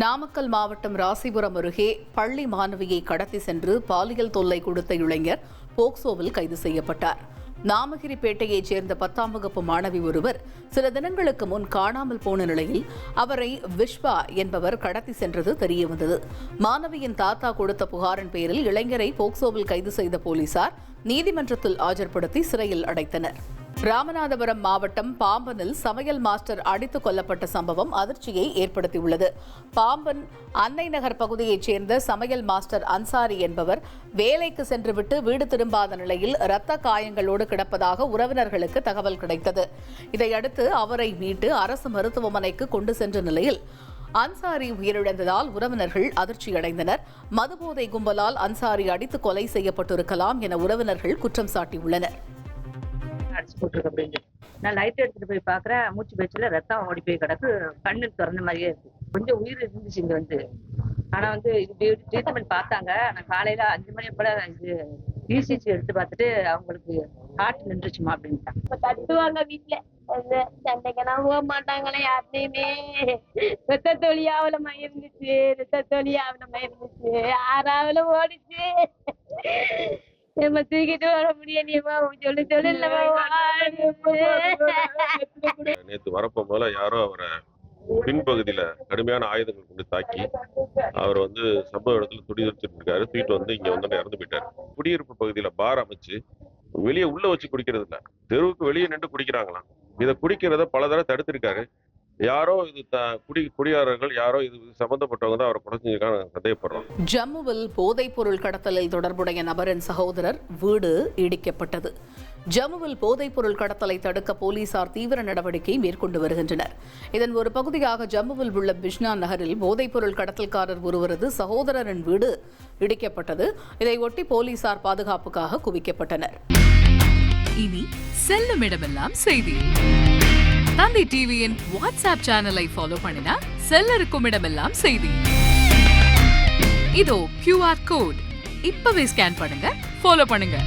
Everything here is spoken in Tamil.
நாமக்கல் மாவட்டம் ராசிபுரம் அருகே பள்ளி மாணவியை கடத்தி சென்று பாலியல் தொல்லை கொடுத்த இளைஞர் போக்சோவில் கைது செய்யப்பட்டார். நாமகிரிப்பேட்டையைச் சேர்ந்த 10ஆம் வகுப்பு மாணவி ஒருவர் சில தினங்களுக்கு முன் காணாமல் போன நிலையில் அவரை விஸ்வா என்பவர் கடத்தி சென்றது தெரியவந்தது. மாணவியின் தாத்தா கொடுத்த புகாரின் பேரில் இளைஞரை போக்சோவில் கைது செய்த போலீசார் நீதிமன்றத்தில் ஆஜர்படுத்தி சிறையில் அடைத்தனர். ராமநாதபுரம் மாவட்டம் பாம்பனில் சமையல் மாஸ்டர் அடித்துக் கொல்லப்பட்ட சம்பவம் அதிர்ச்சியை ஏற்படுத்தியுள்ளது. பாம்பன் அன்னை நகர் பகுதியைச் சேர்ந்த சமையல் மாஸ்டர் அன்சாரி என்பவர் வேலைக்கு சென்றுவிட்டு வீடு திரும்பாத நிலையில் இரத்த காயங்களோடு கிடப்பதாக உறவினர்களுக்கு தகவல் கிடைத்தது. இதையடுத்து அவரை மீட்டு அரசு மருத்துவமனைக்கு கொண்டு சென்ற நிலையில் அன்சாரி உயிரிழந்ததால் உறவினர்கள் அதிர்ச்சியடைந்தனர். மதுபோதை கும்பலால் அன்சாரி அடித்து கொலை செய்யப்பட்டிருக்கலாம் என உறவினர்கள் குற்றம் சாட்டியுள்ளனர். அடிச்சு போட்டுருக்கு. நான் லைட் எடுத்துட்டு போய் பாக்குறேன், மூச்சு பேச்சுல ரத்தம் ஓடி போய் கிடக்கு, கண்ணு திறந்த மாதிரியே இருக்கு. கொஞ்சம் உயிர் இருந்துச்சு இங்க ஆனா இது ட்ரீட்மெண்ட் பார்த்தாங்க. நான் காலையில 5 மணி போல இது இசிஜி எடுத்து பார்த்துட்டு அவங்களுக்கு ஹார்ட் நின்றுச்சுமா அப்படின்ட்டாங்க. கட்டுவாங்க வீட்டுல சண்டைக்கெல்லாம் போக மாட்டாங்களே யாருமே. ரத்த தொழியாவலமா இருந்துச்சு, ஆறாவல ஓடிச்சு. நம்ம தூக்கிட்டு வர முடியலையமா நேற்று வரப்போ போல யாரோ அவரை பின்பகுதியில கடுமையான ஆயுதங்கள் கொண்டு தாக்கி அவர் சம்பவ இடத்துல துடிதுடிச்சிட்டு இருக்காரு. தூக்கிட்டு இங்க இறந்து போயிட்டாரு. குடியிருப்பு பகுதியில பார் அமைச்சு வெளியே உள்ள வச்சு குடிக்கிறது இல்ல, தெருவுக்கு வெளியே நின்று குடிக்கிறாங்களாம். இதை குடிக்கிறத பல தடவை தடுத்திருக்காரு. யாரோ இது குடியாரர்கள் யாரோ இது சம்பந்தப்பட்டவங்க தான் அவரை குறைஞ்சிருக்காங்க சந்தேகப்படுறோம். ஜம்முவில் போதைப் பொருள் கடத்தலில் தொடர்புடைய நபரின் சகோதரர் வீடு இடிக்கப்பட்டது. ஜம்முவில் போதைப் பொருள் கடத்தலை தடுக்க போலீசார் தீவிர நடவடிக்கை மேற்கொண்டு வருகின்றனர். இதன் ஒரு பகுதியாக ஜம்முவில் உள்ள பிஷ்னா நகரில் போதைப் பொருள் கடத்தல்காரர் ஒருவரது சகோதரரின் வீடு இடிக்கப்பட்டது. இதையொட்டி போலீசார் பாதுகாப்புக்காக குவிக்கப்பட்டனர். இனி செல்லும் இடமெல்லாம் செய்தி. தந்தி டிவியின் வாட்ஸ்அப் சேனலை ஃபாலோ பண்ணினா செல்லருக்கும் இடமெல்லாம் செய்தி. இதோ QR கோட் இப்பவே ஸ்கேன் பண்ணுங்க, ஃபாலோ பண்ணுங்க.